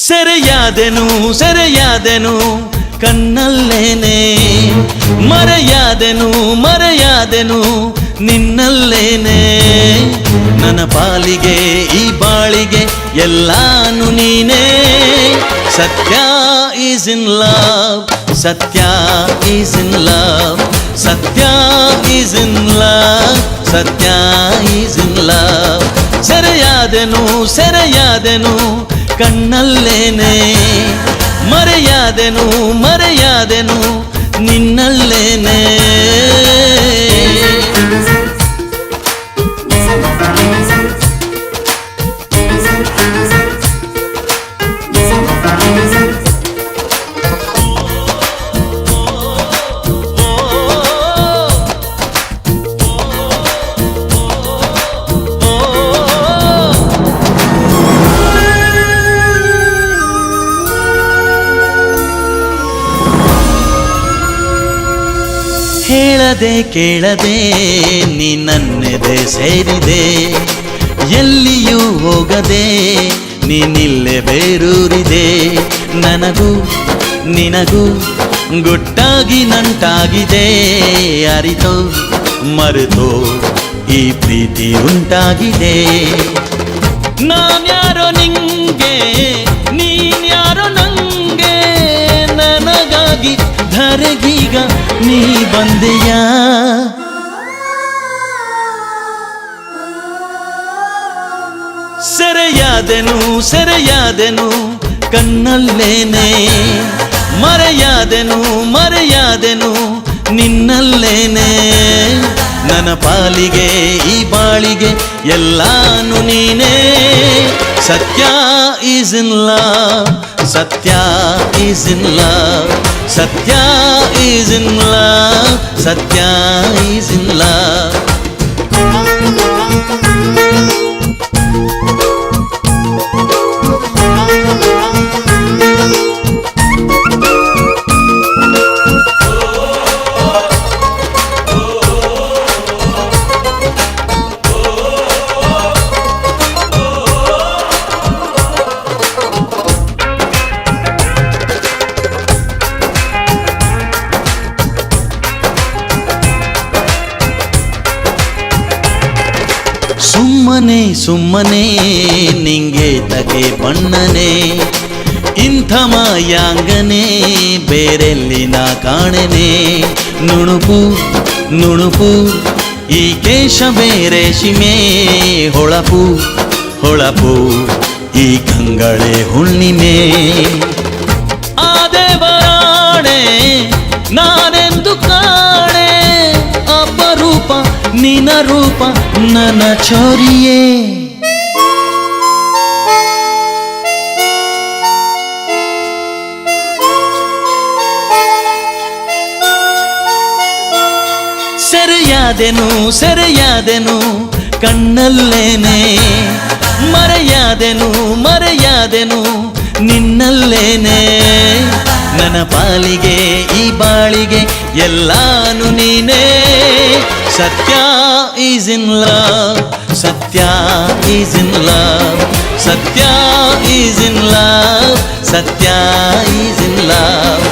ಸೆರೆಯಾದೆನು ಸೆರೆಯಾದೆನು ಕಣ್ಣಲ್ಲೇನೆ, ಮರೆಯಾದೆನು ಮರೆಯಾದೆನು ನಿನ್ನಲ್ಲೇನೆ. ನನ್ನ ಪಾಲಿಗೆ ಈ ಬಾಳಿಗೆ ಎಲ್ಲಾನು ನೀನೇ. ಸತ್ಯ ಈಸ್ ಇನ್ ಲವ್, ಸತ್ಯ ಈಸ್ ಇನ್ ಲವ್, ಸತ್ಯ ಈಸ್ ಇನ್ ಲವ್, ಸತ್ಯ ಈಸ್ ಇನ್ ಲವ್. ಸೆರೆಯಾದೆನು ಸೆರೆಯಾದೆನು ಕಣ್ಣಲ್ಲೇನೆ, ಮರೆಯಾದೆನು ಮರೆಯಾದೆನು ನಿನ್ನಲ್ಲೇನೆ. ಹೇಳದೆ ಕೇಳದೆ ನೀ ನನ್ನೆದೆ ಸೇರಿದೆ, ಎಲ್ಲಿಯೂ ಹೋಗದೆ ನೀನಿಲ್ಲೇ ಬೇರೂರಿದೆ. ನನಗೂ ನಿನಗೂ ಗುಟ್ಟಾಗಿ ನಂಟಾಗಿದೆ, ಅರಿತೋ ಮರೆತೋ ಈ ಪ್ರೀತಿ ಉಂಟಾಗಿದೆ. ನಾನ್ಯಾರೋ ನಿಂಗೆ ನೀನ್ಯಾರೋ ನಂಗೆ, ನನಗಾಗಿ ಧರೆಗೀಗ ನೀ ಬಂದೆಯಾ. ಸೆರೆಯಾದೆನು ಸೆರೆಯಾದೆನು ಕಣ್ಣಲ್ಲೇನೆ, ಮರೆಯಾದೆನು ಮರೆಯಾದೆನು ನಿನ್ನಲ್ಲೇನೆ. ನನ್ನ ಪಾಲಿಗೆ ಈ ಬಾಳಿಗೆ ಎಲ್ಲಾನು ನೀನೇ. ಸತ್ಯ ಈಸ್ ಇನ್ ಲವ್, ಸತ್ಯ ಈಸ್ ಇನ್ ಲವ್, ಸತ್ಯ ಈಸ್ ಇನ್ ಲವ್, ಸತ್ಯ ಈಸ್ ಇನ್ ಲವ್. ಸುಮ್ಮನೆ ಸುಮ್ಮನೆ ನಿಂಗೆ ತಗೆ ಬಣ್ಣನೆ, ಇಂಥ ಮಾಯಾಂಗನೆ ಬೇರೆಲ್ಲಿ ನಾ ಕಾಣೆನೆ. ನುಣುಪು ನುಣುಪು ಈ ಕೇಶ ಬೇರೆ ಶಿಮೆ, ಹೊಳಪು ಹೊಳಪು ಈ ಕಂಗಳೆ ಹುಣ್ಣಿಮೆ. ಆ ದೇವರಾಣೆ ನಾನೆಂದು ಕಾಣೆ, ಅಪರೂಪ ನಿನ ರೂಪ ನನ್ನ ಚೋರಿಯೇ. ಸೆರೆಯಾದೆನು ಸೆರೆಯಾದೆನು ಕಣ್ಣಲ್ಲೇನೆ, ಮರೆಯಾದೆನು ಮರೆಯಾದೆನು ನಿನ್ನಲ್ಲೇನೆ. ನನ್ನ ಪಾಲಿಗೆ ಈ ಬಾಳಿಗೆ ಎಲ್ಲಾನು ನೀನೇ. ಸತ್ಯ ಈಸ್ ಇನ್ ಲವ್, ಸತ್ಯ ಈಸ್ ಇನ್ ಲವ್, ಸತ್ಯ ಈಸ್ ಇನ್ ಲವ್, ಸತ್ಯ ಈಸ್ ಇನ್ ಲವ್.